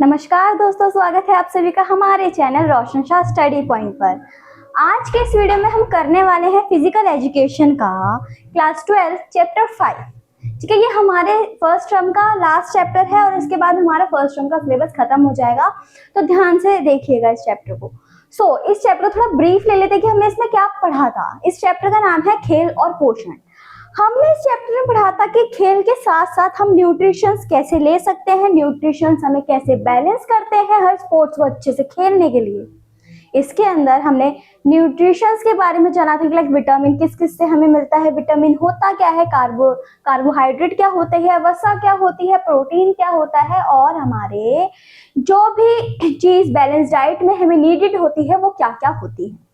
नमस्कार दोस्तों, स्वागत है आप सभी का हमारे चैनल रोशन शाह स्टडी पॉइंट पर। आज के इस वीडियो में हम करने वाले हैं फिजिकल एजुकेशन का क्लास 12 चैप्टर 5। ठीक है, ये हमारे फर्स्ट टर्म का लास्ट चैप्टर है और इसके बाद हमारा फर्स्ट टर्म का सिलेबस खत्म हो जाएगा, तो ध्यान से देखिएगा इस चैप्टर को। इस चैप्टर को थोड़ा ब्रीफ ले लेते हैं कि हमने इसमें क्या पढ़ा था। इस चैप्टर का नाम है खेल और पोषण। हमने इस चैप्टर में पढ़ा था कि खेल के साथ साथ हम न्यूट्रिशंस कैसे ले सकते हैं, न्यूट्रिशंस हमें कैसे बैलेंस करते हैं हर स्पोर्ट्स को अच्छे से खेलने के लिए। इसके अंदर हमने न्यूट्रिशंस के बारे में जाना था कि लाइक विटामिन किस किस से हमें मिलता है, विटामिन होता क्या है, कार्बोहाइड्रेट क्या होते हैं, वसा क्या होती है, प्रोटीन क्या होता है, और हमारे जो भी चीज बैलेंस डाइट में हमें नीडेड होती है वो क्या क्या होती है।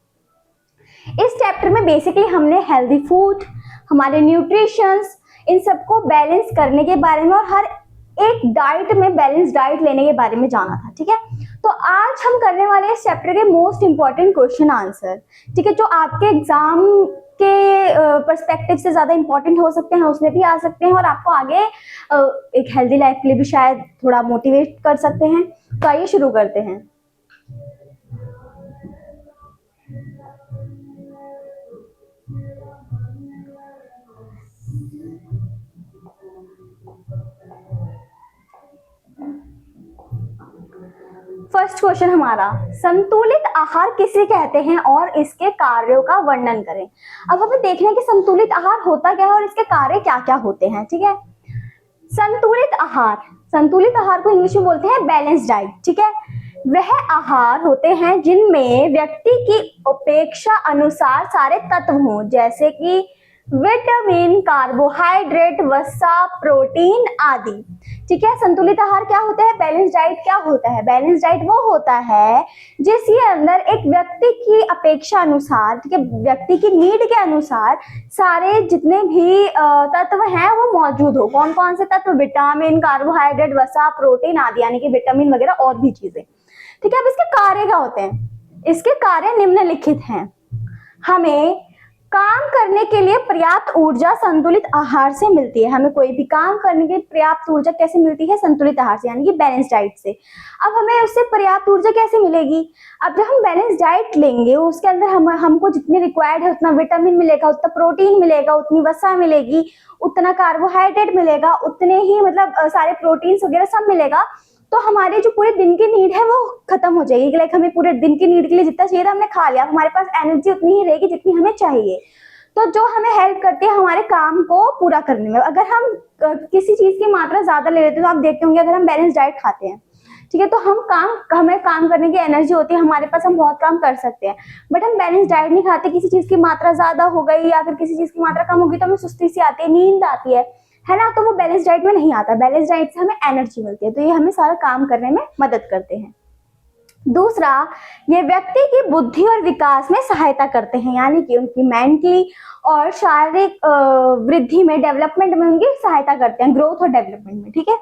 इस चैप्टर में बेसिकली हमने हेल्दी फूड, हमारे न्यूट्रिशंस, इन सबको बैलेंस करने के बारे में और हर एक डाइट में बैलेंस डाइट लेने के बारे में जाना था। ठीक है, तो आज हम करने वाले हैं इस चैप्टर के मोस्ट इंपॉर्टेंट क्वेश्चन आंसर। ठीक है, जो आपके एग्जाम के पर्सपेक्टिव से ज्यादा इंपॉर्टेंट हो सकते हैं, उसमें भी आ सकते हैं और आपको आगे एक हेल्दी लाइफ के लिए भी शायद थोड़ा मोटिवेट कर सकते हैं। तो आइए शुरू करते हैं। फर्स्ट क्वेश्चन हमारा, संतुलित आहार किसे कहते हैं और इसके कार्यों का वर्णन करें। अब हमें देखना है कि संतुलित आहार होता क्या है और इसके कार्य क्या क्या होते हैं। ठीक है, संतुलित आहार को इंग्लिश में बोलते हैं बैलेंस डाइट। ठीक है, वह आहार होते हैं जिनमें व्यक्ति की अपेक्षा अनुसार सारे तत्व हों, जैसे कि विटामिन, कार्बोहाइड्रेट, वसा, प्रोटीन आदि। ठीक है, संतुलित आहार क्या होता है, बैलेंस डाइट क्या होता है। बैलेंस डाइट वो होता है जिसके अंदर एक व्यक्ति की अपेक्षा अनुसार, ठीक है, व्यक्ति की नीड के अनुसार सारे जितने भी तत्व हैं वो मौजूद हो। कौन कौन से तत्व, विटामिन, कार्बोहाइड्रेट, वसा, प्रोटीन आदि, यानी कि विटामिन वगैरह और भी चीजें। ठीक है, अब इसके कार्य क्या होते हैं। इसके कार्य निम्नलिखित हैं। हमें काम करने के लिए पर्याप्त ऊर्जा संतुलित आहार से मिलती है। हमें कोई भी काम करने के लिए पर्याप्त ऊर्जा कैसे मिलती है, संतुलित आहार से, यानी कि बैलेंस डाइट से। अब हमें उससे पर्याप्त ऊर्जा कैसे मिलेगी, अब जब हम बैलेंस डाइट लेंगे उसके अंदर हमको जितनी रिक्वायर्ड है उतना विटामिन मिलेगा, उतना प्रोटीन मिलेगा, उतनी वसा मिलेगी, उतना कार्बोहाइड्रेट मिलेगा, उतने ही सारे प्रोटीन वगैरह सब मिलेगा। तो हमारे जो पूरे दिन की नीड है वो खत्म हो जाएगी। लाइक हमें पूरे दिन की नीड के लिए जितना चाहिए था हमने खा लिया, हमारे पास एनर्जी उतनी ही रहेगी जितनी हमें चाहिए। तो जो हमें हेल्प करती है हमारे काम को पूरा करने में। अगर हम किसी चीज की मात्रा ज्यादा ले लेते हैं तो आप देखते होंगे अगर हम बैलेंस डाइट खाते हैं, ठीक है, तो हमें काम करने की एनर्जी होती है हमारे पास, हम बहुत काम कर सकते हैं। बट हम बैलेंस डाइट नहीं खाते, किसी चीज की मात्रा ज्यादा हो गई या फिर किसी चीज की मात्रा कम होगी तो हमें सुस्ती सी आती है, नींद आती है ना, तो वो बैलेंस डाइट में नहीं आता। बैलेंस डाइट से हमें एनर्जी मिलती है, तो ये हमें सारा काम करने में मदद करते हैं। दूसरा, ये व्यक्ति की बुद्धि और विकास में सहायता करते हैं, यानी कि उनकी मेंटली और शारीरिक वृद्धि में, डेवलपमेंट में उनकी सहायता करते हैं, ग्रोथ और डेवलपमेंट में। ठीक है,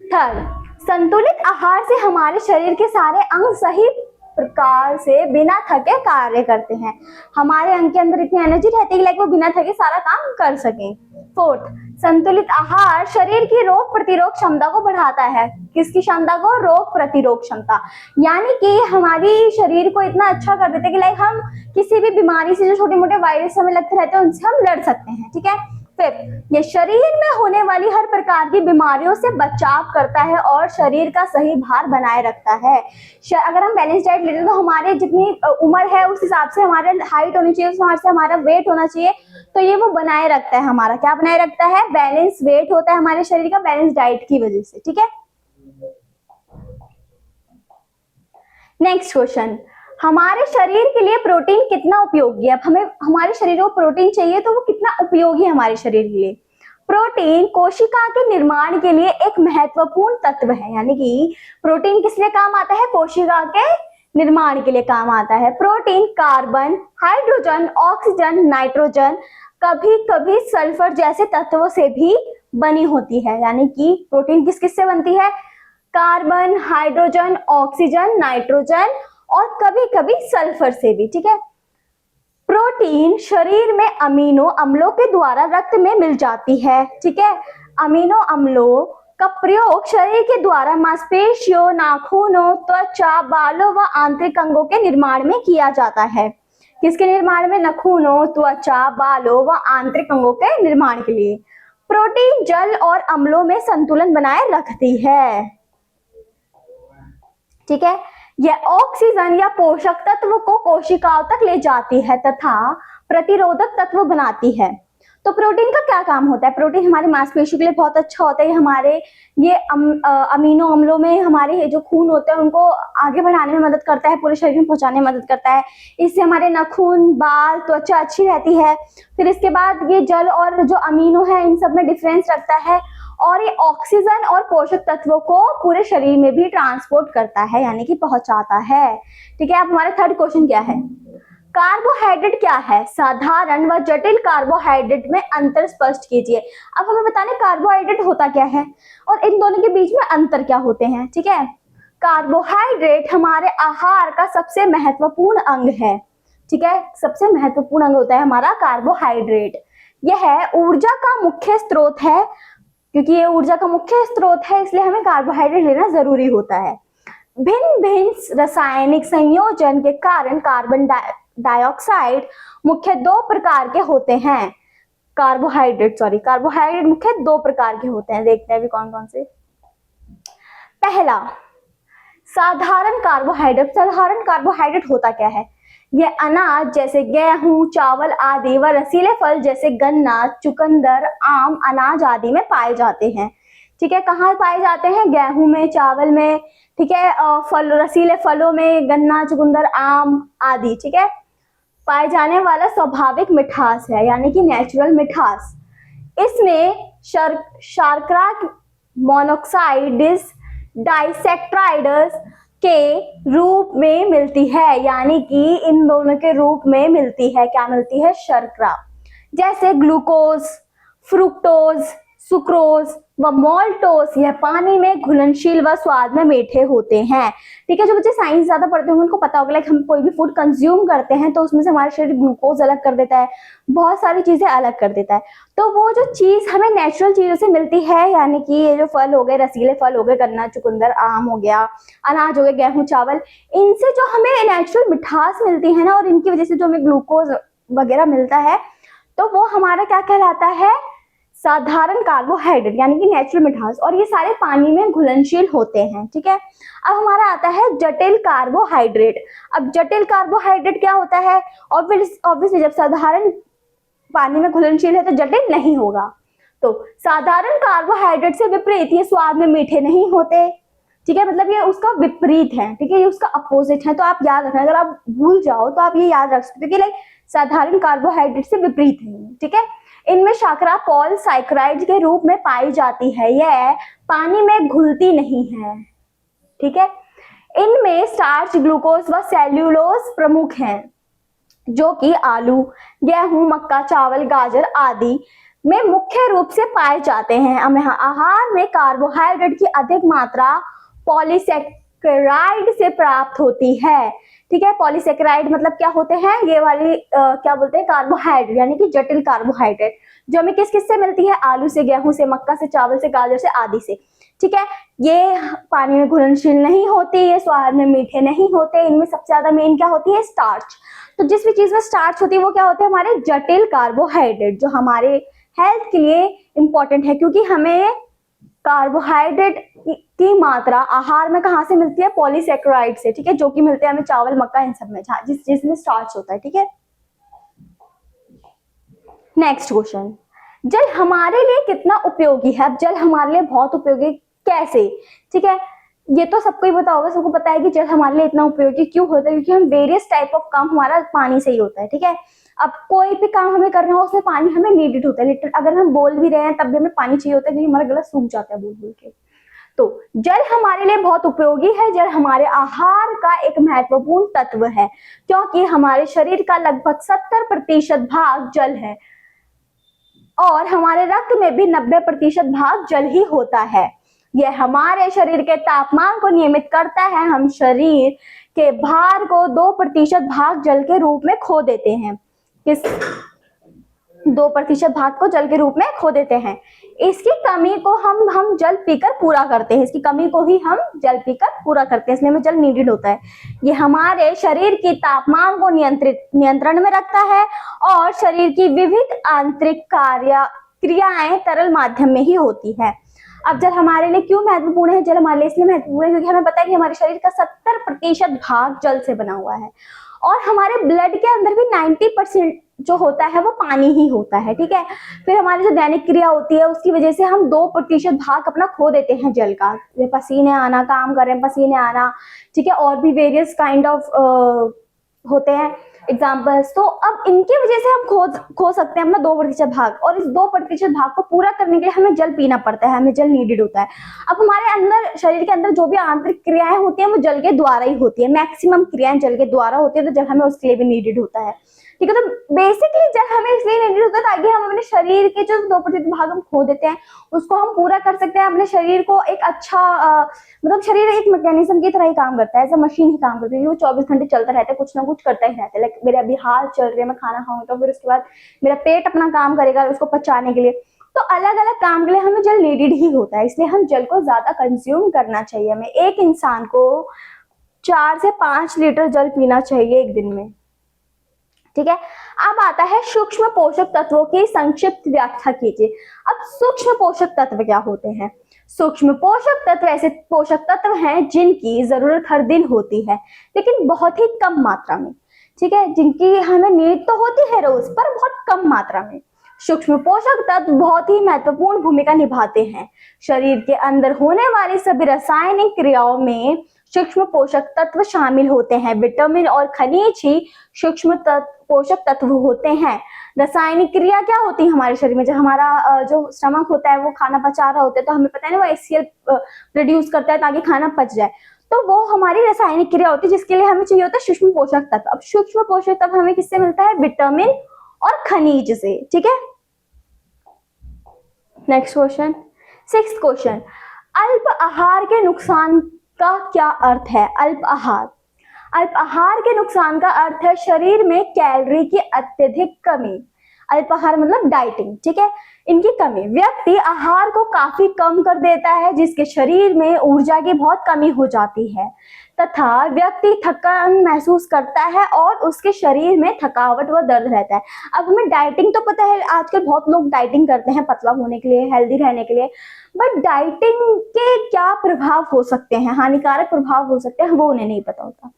थर्ड, संतुलित आहार से हमारे शरीर के सारे अंग सही प्रकार से बिना थके कार्य करते हैं। हमारे अंग के अंदर इतनी एनर्जी रहती है कि वो बिना थके सारा काम कर सकें। फोर्थ, संतुलित आहार शरीर की रोग प्रतिरोध क्षमता को बढ़ाता है। किसकी क्षमता को, रोग प्रतिरोध क्षमता, यानी कि हमारी शरीर को इतना अच्छा कर देते हैं कि लाइक हम किसी भी बीमारी से, जो छोटे मोटे वायरस हमें लगते रहते हैं उनसे हम लड़ सकते हैं। ठीक है, फिर ये शरीर में होने वाली हर प्रकार की बीमारियों से बचाव करता है और शरीर का सही भार बनाए रखता है। अगर हम बैलेंस डाइट लेते हैं तो हमारे जितनी उम्र है उस हिसाब से हमारा हाइट होनी चाहिए, उस हिसाब से हमारा वेट होना चाहिए, तो ये वो बनाए रखता है। हमारा क्या बनाए रखता है, बैलेंस वेट होता है हमारे शरीर का बैलेंस डाइट की वजह से। ठीक है, नेक्स्ट क्वेश्चन, हमारे शरीर के लिए प्रोटीन कितना उपयोगी है। हमें हमारे शरीर को प्रोटीन चाहिए तो वो कितना उपयोगी है हमारे शरीर के लिए। प्रोटीन कोशिका के निर्माण के लिए एक महत्वपूर्ण तत्व है, यानी कि प्रोटीन किस लिए काम आता है, कोशिका के निर्माण के लिए काम आता है। Protein carbon, hydrogen, oxygen, nitrogen, कभी कभी सल्फर जैसे तत्वों से भी बनी होती है। यानी कि प्रोटीन किस किस से बनती है, कार्बन, हाइड्रोजन, ऑक्सीजन, नाइट्रोजन और कभी कभी सल्फर से भी। ठीक है, प्रोटीन शरीर में अमीनो अम्लों के द्वारा रक्त में मिल जाती है। ठीक है, अमीनो अम्लों का प्रयोग शरीर के द्वारा मांसपेशियों, नाखूनों, त्वचा, बालों व आंतरिक अंगों के निर्माण में किया जाता है। किसके निर्माण में? नाखूनों, त्वचा, बालों व आंतरिक अंगों के निर्माण के लिए। प्रोटीन जल और अम्लों में संतुलन बनाए रखती है। ठीक है, यह ऑक्सीजन या पोषक तत्व को कोशिकाओं तक ले जाती है तथा प्रतिरोधक तत्व बनाती है। तो प्रोटीन का क्या काम होता है? प्रोटीन हमारी मांसपेशियों के लिए बहुत अच्छा होता है। हमारे ये अमीनो अम्लों में हमारे जो खून होते हैं उनको आगे बढ़ाने में मदद करता है, पूरे शरीर में पहुंचाने में मदद करता है। इससे हमारे नाखून, बाल, त्वचा अच्छी रहती है। फिर इसके बाद ये जल और जो अमीनो है इन सब में डिफरेंस रखता है और ये ऑक्सीजन और पोषक तत्वों को पूरे शरीर में भी ट्रांसपोर्ट करता है, यानी कि पहुंचाता है। ठीक है, अब हमारा थर्ड क्वेश्चन क्या है? कार्बोहाइड्रेट क्या है? साधारण व जटिल कार्बोहाइड्रेट में अंतर स्पष्ट कीजिए। अब हमें बताना कार्बोहाइड्रेट होता क्या है और इन दोनों के बीच में अंतर क्या होते हैं। ठीक है, कार्बोहाइड्रेट हमारे आहार का सबसे महत्वपूर्ण अंग है। ठीक है, सबसे महत्वपूर्ण अंग होता है हमारा कार्बोहाइड्रेट। यह ऊर्जा का मुख्य स्रोत है। क्योंकि ये ऊर्जा का मुख्य स्रोत है इसलिए हमें कार्बोहाइड्रेट लेना जरूरी होता है। भिन्न भिन्न रासायनिक संयोजन के कारण कार्बन डाइऑक्साइड मुख्य दो प्रकार के होते हैं। कार्बोहाइड्रेट मुख्य दो प्रकार के होते हैं। देखते हैं अभी कौन कौन से। पहला, साधारण कार्बोहाइड्रेट। साधारण कार्बोहाइड्रेट होता क्या है? यह अनाज जैसे गेहूं, चावल आदि व रसीले फल जैसे गन्ना, चुकंदर, आम, अनाज आदि में पाए जाते हैं। ठीक है, कहाँ पाए जाते हैं? गेहूं में, चावल में। ठीक है, फल, रसीले फलों में, गन्ना, चुकंदर, आम आदि। ठीक है, पाए जाने वाला स्वाभाविक मिठास है, यानी कि नेचुरल मिठास। इसमें शर्करा मोनोऑक्साइड डाइसेक्राइड्स के रूप में मिलती है, यानी कि इन दोनों के रूप में मिलती है। क्या मिलती है? शर्करा। जैसे ग्लूकोज, फ्रुक्टोज, सुक्रोज व मोल्टोज यह पानी में घुलनशील व स्वाद में मीठे होते हैं। ठीक है, जो बच्चे साइंस ज्यादा पढ़ते होंगे उनको पता होगा, लाइक हम कोई भी फूड कंज्यूम करते हैं तो उसमें से हमारे शरीर ग्लूकोज अलग कर देता है, बहुत सारी चीजें अलग कर देता है। तो वो जो चीज हमें नेचुरल चीजों से मिलती है, यानी कि ये जो फल हो गए, रसीले फल हो गए, गन्ना, चुकंदर, आम हो गया, अनाज हो गए, गेहूं, चावल, इनसे जो हमें नेचुरल मिठास मिलती है ना, और इनकी वजह से जो हमें ग्लूकोज वगैरह मिलता है, तो वो हमारा क्या कहलाता है? साधारण कार्बोहाइड्रेट, यानी कि नेचुरल मिठास। और ये सारे पानी में घुलनशील होते हैं। ठीक है, अब हमारा आता है जटिल कार्बोहाइड्रेट। अब जटिल कार्बोहाइड्रेट क्या होता है? ऑब्वियसली जब साधारण पानी में घुलनशील है तो जटिल नहीं होगा। तो साधारण कार्बोहाइड्रेट से विपरीत ये स्वाद में मीठे नहीं होते। ठीक है, मतलब ये उसका विपरीत है। ठीक है, ये उसका अपोजिट है। तो आप याद रखना, अगर आप भूल जाओ तो आप ये याद रख सकते हो कि लाइक साधारण कार्बोहाइड्रेट से विपरीत है। ठीक है, इनमें शर्करा पॉलीसैकेराइड के रूप में पाई जाती है। यह पानी में घुलती नहीं है। ठीक है, इनमें स्टार्च, ग्लूकोज व सेल्यूलोज प्रमुख हैं, जो कि आलू, गेहूं, मक्का, चावल, गाजर आदि में मुख्य रूप से पाए जाते हैं। आहार में कार्बोहाइड्रेट की अधिक मात्रा पॉलीसैकेराइड से प्राप्त होती है। ठीक है, पॉलीसैकेराइड मतलब क्या होते हैं? ये वाली क्या बोलते हैं? कार्बोहाइड्रेट, यानी कि जटिल कार्बोहाइड्रेट, जो हमें किस किस से मिलती है? आलू से, गेहूं से, मक्का से, चावल से, गाजर से आदि से। ठीक है, ये पानी में घुलनशील नहीं होती, ये स्वाद में मीठे नहीं होते। इनमें सबसे ज्यादा मेन क्या होती है? स्टार्च। तो जिस भी चीज में स्टार्च होती है वो क्या होते हैं? हमारे जटिल कार्बोहाइड्रेट, जो हमारे हेल्थ के लिए इंपॉर्टेंट है, क्योंकि हमें कार्बोहाइड्रेट की मात्रा आहार में कहाँ से मिलती है? पॉलीसैकेराइड से। ठीक है, जो कि मिलते हैं हमें चावल, मक्का, इन सब में, जिसमें स्टार्च होता है। ठीक है, नेक्स्ट क्वेश्चन, जल हमारे लिए कितना उपयोगी है? अब जल हमारे लिए बहुत उपयोगी कैसे? ठीक है, ये तो सबको ही पता होगा, सबको पता है कि जल हमारे लिए इतना उपयोगी क्यों होता है, क्योंकि हम वेरियस टाइप ऑफ काम हमारा पानी से ही होता है। ठीक है, अब कोई भी काम हमें करना हो उसमें पानी हमें नीडेड होता है। लिटरल अगर हम बोल भी रहे हैं तब भी हमें पानी चाहिए होता है, क्योंकि हमारा गला सूख जाता है बोल बोल के। तो जल हमारे लिए बहुत उपयोगी है। जल हमारे आहार का एक महत्वपूर्ण तत्व है, क्योंकि हमारे शरीर का लगभग 70% भाग जल है और हमारे रक्त में भी 90% भाग जल ही होता है। यह हमारे शरीर के तापमान को नियमित करता है। हम शरीर के भार को 2% भाग जल के रूप में खो देते हैं। 2% भाग को जल के रूप में खो देते हैं। इसकी कमी को हम जल पीकर पूरा करते हैं, इसकी कमी को ही हम जल पीकर पूरा करते हैं, इसलिए हमें जल नीडेड होता है। ये हमारे शरीर की तापमान को नियंत्रण में रखता है और शरीर की विविध आंतरिक क्रियाएं तरल माध्यम में ही होती है। अब जल हमारे लिए क्यों महत्वपूर्ण है? जल हमारे लिए इसलिए महत्वपूर्ण है क्योंकि हमें पता है कि हमारे शरीर का 70% भाग जल से बना हुआ है और हमारे ब्लड के अंदर भी 90% जो होता है वो पानी ही होता है, ठीक है। फिर हमारी जो दैनिक क्रिया होती है उसकी वजह से हम 2% भाग अपना खो देते हैं जल का। पसीने आना, काम कर रहे हैं पसीने आना, ठीक है, और भी वेरियस काइंड ऑफ होते हैं एग्जाम्पल्स। तो अब इनकी वजह से हम खो सकते हैं अपना 2% भाग, और इस 2% भाग को पूरा करने के लिए हमें जल पीना पड़ता है, हमें जल नीडेड होता है। अब हमारे अंदर शरीर के अंदर जो भी आंतरिक क्रियाएं होती हैं वो जल के द्वारा ही होती है, मैक्सिमम क्रियाएं जल के द्वारा होती है, तो जल हमें उसके लिए भी नीडेड होता है, ठीक है। तो बेसिकली जल हमें इसलिए नीडेड होता है ताकि हम अपने शरीर के जो 2% भाग हम खो देते हैं उसको हम पूरा कर सकते हैं। अपने शरीर को एक अच्छा मतलब शरीर एक मैकेनिज्म की तरह ही काम करता है, ऐसा मशीन ही काम करती है, वो 24 घंटे चलता रहता है, कुछ ना कुछ करता ही रहता है। लाइक मेरे अभी हाथ चल रहे हैं, मैं खाना खाऊंगा तो फिर उसके बाद मेरा पेट अपना काम करेगा उसको पचाने के लिए। तो अलग अलग काम के लिए हमें जल नीडेड ही होता है, इसलिए हम जल को ज्यादा कंज्यूम करना चाहिए। हमें एक इंसान को 4 से 5 लीटर जल पीना चाहिए एक दिन में, ठीक है। अब आता है सूक्ष्म पोषक तत्वों की संक्षिप्त व्याख्या कीजिए। अब सूक्ष्म पोषक तत्व क्या होते हैं? सूक्ष्म पोषक तत्व ऐसे पोषक तत्व हैं जिनकी जरूरत हर दिन होती है लेकिन बहुत ही कम मात्रा में, ठीक है, जिनकी हमें नीड तो होती है रोज पर बहुत कम मात्रा में। सूक्ष्म पोषक तत्व बहुत ही महत्वपूर्ण भूमिका निभाते हैं। शरीर के अंदर होने वाली सभी रासायनिक क्रियाओं में सूक्ष्म पोषक तत्व शामिल होते हैं। विटामिन और खनिज ही सूक्ष्म पोषक तत्व होते हैं। रासायनिक क्रिया क्या होती है हमारे शरीर में? जब हमारा जो स्टमक होता है वो खाना पचा रहा होता है तो हमें पता है ना, वो HCl प्रोड्यूस करता है ताकि खाना पच जाए, तो वो हमारी रासायनिक क्रिया होती है जिसके लिए हमें चाहिए होता है सूक्ष्म पोषक तत्व। अब सूक्ष्म पोषक तत्व हमें किससे मिलता है? विटामिन और खनिज से, ठीक है। नेक्स्ट क्वेश्चन, 6th क्वेश्चन, अल्प आहार के नुकसान का क्या अर्थ है? अल्प आहार के नुकसान का अर्थ है शरीर में कैलोरी की अत्यधिक कमी। अल्प आहार मतलब डाइटिंग, ठीक है, इनकी कमी। व्यक्ति आहार को काफी कम कर देता है जिसके शरीर में ऊर्जा की बहुत कमी हो जाती है तथा व्यक्ति थकान महसूस करता है और उसके शरीर में थकावट व दर्द रहता है। अब हमें डाइटिंग तो पता है, आजकल बहुत लोग डाइटिंग करते हैं पतला होने के लिए, हेल्दी रहने के लिए, बट डाइटिंग के क्या प्रभाव हो सकते हैं, हानिकारक प्रभाव हो सकते हैं, वो उन्हें नहीं पता होता।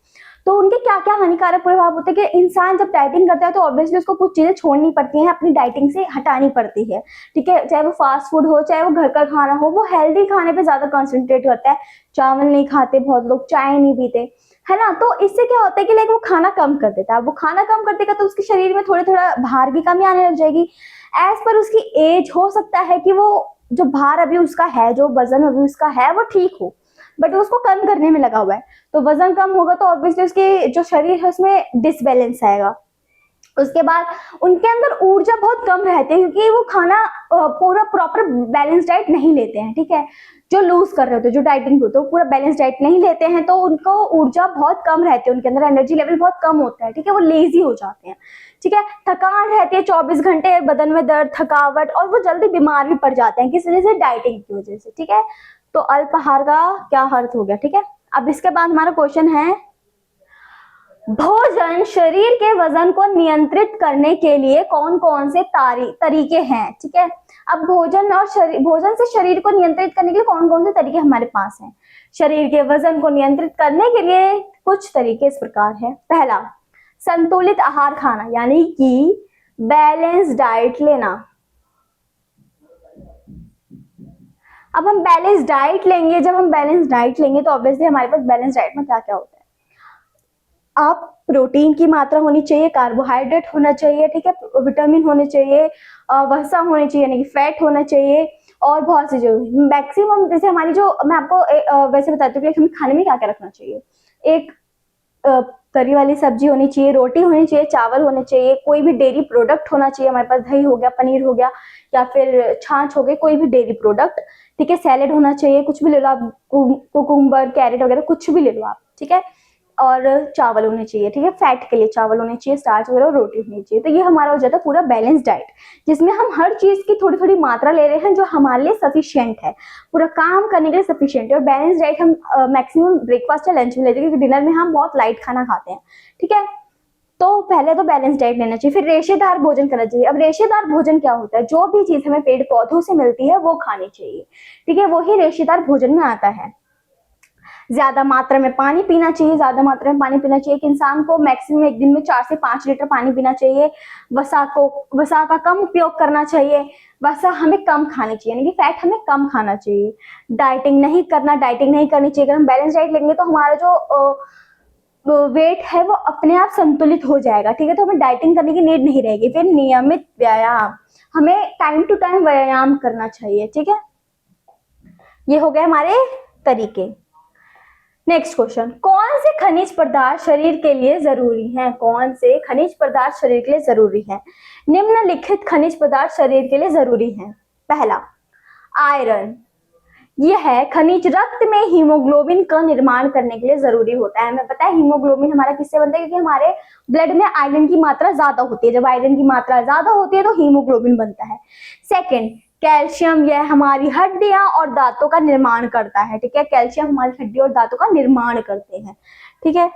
तो उनके क्या क्या हानिकारक प्रभाव होते हैं कि इंसान जब डाइटिंग करता है तो ऑब्वियसली उसको कुछ चीजें छोड़नी पड़ती हैं, अपनी डाइटिंग से हटानी पड़ती है, ठीक है। चाहे वो फास्ट फूड हो, चाहे वो घर का खाना हो, वो हेल्दी खाने पे ज्यादा कंसंट्रेट करता है। चावल नहीं खाते बहुत लोग, चाय नहीं पीते, है ना। तो इससे क्या होता है कि लाइक वो खाना कम कर देता है। वो खाना कम कर देगा तो उसके शरीर में थोड़ा भार की कमी आने लग जाएगी। एज पर उसकी एज हो सकता है कि वो जो भार अभी उसका है, जो वजन अभी उसका है वो ठीक हो, बट उसको कम करने में लगा हुआ है। तो वजन कम होगा तो ऑब्वियसली उसके जो शरीर है उसमें डिसबैलेंस आएगा। उसके बाद उनके अंदर ऊर्जा बहुत कम रहती है क्योंकि वो खाना पूरा प्रॉपर बैलेंस डाइट नहीं लेते हैं, ठीक है। जो लूज कर रहे होते हैं, जो डाइटिंग होते हैं, वो पूरा बैलेंस डाइट नहीं लेते हैं तो उनको ऊर्जा बहुत कम रहती है, उनके अंदर एनर्जी लेवल बहुत कम होता है, ठीक है। वो लेजी हो जाते हैं, ठीक है। थकान रहती है 24 घंटे, बदन में दर्द, थकावट, और वो जल्दी बीमार भी पड़ जाते हैं। किस वजह से? डाइटिंग की वजह से, ठीक है। तो अल्प आहार का क्या अर्थ हो गया, ठीक है। अब इसके बाद हमारा क्वेश्चन है, भोजन शरीर के वजन को नियंत्रित करने के लिए कौन कौन से तरीके हैं, ठीक है। अब भोजन से शरीर को नियंत्रित करने के लिए कौन कौन से तरीके हमारे पास हैं? शरीर के वजन को नियंत्रित करने के लिए कुछ तरीके इस प्रकार है। पहला, संतुलित आहार खाना, यानी कि बैलेंस डाइट लेना। अब हम बैलेंस डाइट लेंगे, जब हम बैलेंस डाइट लेंगे तो ऑब्वियसली हमारे पास बैलेंस डाइट में क्या क्या होता है? आप प्रोटीन की मात्रा होनी चाहिए, कार्बोहाइड्रेट होना चाहिए, ठीक है, विटामिन होने चाहिए, वसा होने चाहिए यानी कि फैट होना चाहिए, और बहुत सी जो मैक्सिमम, जैसे हमारी जो, मैं आपको वैसे बताती हूँ कि हमें खाने में क्या क्या रखना चाहिए। एक तरी वाली सब्जी होनी चाहिए, रोटी होनी चाहिए, चावल होने चाहिए, कोई भी डेयरी प्रोडक्ट होना चाहिए हमारे पास, दही हो गया, पनीर हो गया, या फिर छाछ हो गई, कोई भी डेयरी प्रोडक्ट, ठीक है। सैलेड होना चाहिए, कुछ भी ले लो आप, कुकुम्बर, कैरेट वगैरह कुछ भी ले लो आप, ठीक है। और चावल होने चाहिए, ठीक है। फैट के लिए चावल होने चाहिए, स्टार्च वगैरह और रोटी होनी चाहिए। तो ये हमारा हो जाता है पूरा बैलेंस डाइट, जिसमें हम हर चीज की थोड़ी थोड़ी मात्रा ले रहे हैं जो हमारे लिए सफिशिएंट है, पूरा काम करने के लिए सफिशिएंट है। और बैलेंस डाइट हम मैक्सिमम ब्रेकफास्ट या लंच में लेते हैं, क्योंकि डिनर में हम बहुत लाइट खाना खाते हैं, ठीक है। तो पहले तो बैलेंस डाइट लेना चाहिए, फिर रेशेदार भोजन करना चाहिए। अब रेशेदार भोजन क्या होता है? जो भी चीज हमें पेड़ पौधों से मिलती है वो खानी चाहिए, ठीक है, वही रेशेदार भोजन में आता है। ज्यादा मात्रा में पानी पीना चाहिए, ज्यादा मात्रा में पानी पीना चाहिए। एक इंसान को मैक्सिमम एक दिन में 4 से 5 लीटर पानी पीना चाहिए। वसा का कम उपयोग करना चाहिए, वसा हमें कम खानी चाहिए, यानी कि फैट हमें कम खाना चाहिए। डाइटिंग नहीं करनी चाहिए। अगर हम बैलेंस डाइट लेंगे तो हमारा जो वेट है वो अपने आप संतुलित हो जाएगा, ठीक है। तो हमें डाइटिंग करने की नीड नहीं रहेगी। फिर नियमित व्यायाम, हमें टाइम टू टाइम व्यायाम करना चाहिए, ठीक है। ये हो गए हमारे तरीके। नेक्स्ट क्वेश्चन, कौन से खनिज पदार्थ शरीर के लिए जरूरी हैं? कौन से खनिज पदार्थ शरीर के लिए जरूरी हैं? निम्नलिखित खनिज पदार्थ शरीर के लिए जरूरी हैं। पहला, आयरन। यह खनिज रक्त में हीमोग्लोबिन का निर्माण करने के लिए जरूरी होता है। हमें पता है हीमोग्लोबिन हमारा किससे बनता है? क्योंकि हमारे ब्लड में आयरन की मात्रा ज्यादा होती है। जब आयरन की मात्रा ज्यादा होती है तो हीमोग्लोबिन बनता है। Second, calcium. यह हमारी हड्डियां और दांतों का निर्माण करता है, ठीक है। कैल्शियम हमारी हड्डियों और दांतों का निर्माण करते हैं, ठीक है।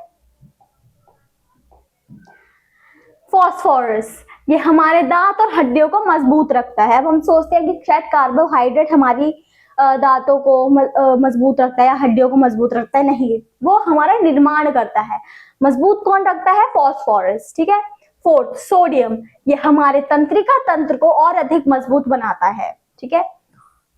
फास्फोरस, ये हमारे दांत और हड्डियों को मजबूत रखता है। अब हम सोचते हैं कि शायद कार्बोहाइड्रेट हमारी दांतों को मजबूत रखता है या हड्डियों को मजबूत रखता है, नहीं, वो हमारा निर्माण करता है। मजबूत कौन रखता है? फास्फोरस, ठीक है। Fourth, sodium. ये हमारे तंत्रिका तंत्र को और अधिक मजबूत बनाता है, ठीक है।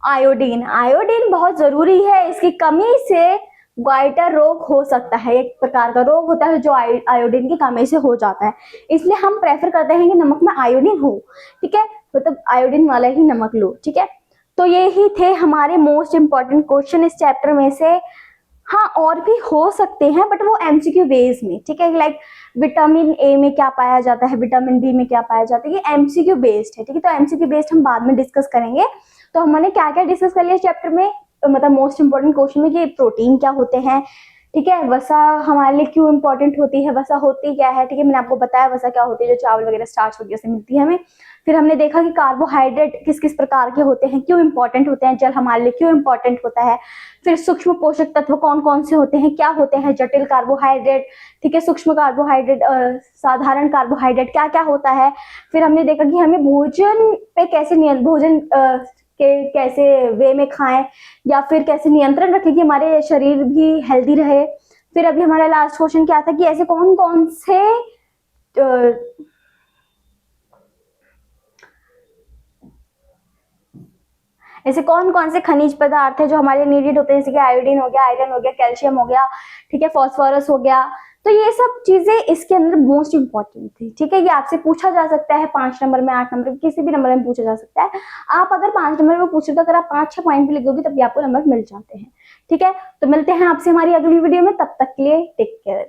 आयोडीन, आयोडीन बहुत जरूरी है। इसकी कमी से ग्वाइटर रोग हो सकता है। एक प्रकार का रोग होता है जो आयोडीन की कमी से हो जाता है, इसलिए हम प्रेफर करते हैं कि नमक में आयोडीन हो, ठीक है। मतलब आयोडीन वाला ही नमक लो, ठीक है। तो ये ही थे हमारे मोस्ट इंपॉर्टेंट क्वेश्चन इस चैप्टर में से। हाँ, और भी हो सकते हैं बट वो एमसीक्यू बेस में, ठीक है। लाइक विटामिन ए में क्या पाया जाता है, विटामिन डी में क्या पाया जाता है, ये एमसीक्यू बेस्ड है, ठीक है। तो एमसीक्यू बेस्ड हम बाद में डिस्कस करेंगे। तो हमने क्या क्या डिस्कस कर लिया इस चैप्टर में, मतलब मोस्ट इंपॉर्टेंट क्वेश्चन में कि प्रोटीन क्या होते हैं, ठीक है। वसा हमारे लिए क्यों इंपॉर्टेंट होती है, वसा होती क्या है, ठीक है। मैंने आपको बताया वसा क्या होती है, जो चावल वगैरह स्टार्च वगैरह से मिलती है हमें। फिर हमने देखा कि कार्बोहाइड्रेट किस किस प्रकार के होते हैं, क्यों इंपॉर्टेंट होते हैं, जल हमारे लिए क्यों इंपॉर्टेंट होता है। फिर सूक्ष्म पोषक तत्व कौन कौन से होते हैं, क्या होते हैं जटिल कार्बोहाइड्रेट, ठीक है, सूक्ष्म कार्बोहाइड्रेट, साधारण कार्बोहाइड्रेट क्या क्या होता है। फिर हमने देखा कि हमें भोजन पे कैसे भोजन के कैसे वे में खाएं या फिर कैसे नियंत्रण रखें कि हमारे शरीर भी हेल्दी रहे। फिर अभी हमारा लास्ट क्वेश्चन क्या था कि ऐसे कौन कौन से खनिज पदार्थ है जो हमारे नीडेड होते हैं, जैसे कि आयोडीन हो गया, आयरन हो गया, कैल्शियम हो गया, ठीक है, फास्फोरस हो गया। तो ये सब चीजें इसके अंदर मोस्ट इंपॉर्टेंट थी, ठीक है। ये आपसे पूछा जा सकता है 5 नंबर में, 8 नंबर में, किसी भी नंबर में पूछा जा सकता है। आप अगर 5 नंबर में पूछे तो अगर आप 5-6 पॉइंट भी लिख दोगे तब भी आपको नंबर मिल जाते हैं, ठीक है। तो मिलते हैं आपसे हमारी अगली वीडियो में, तब तक के लिए टेक केयर।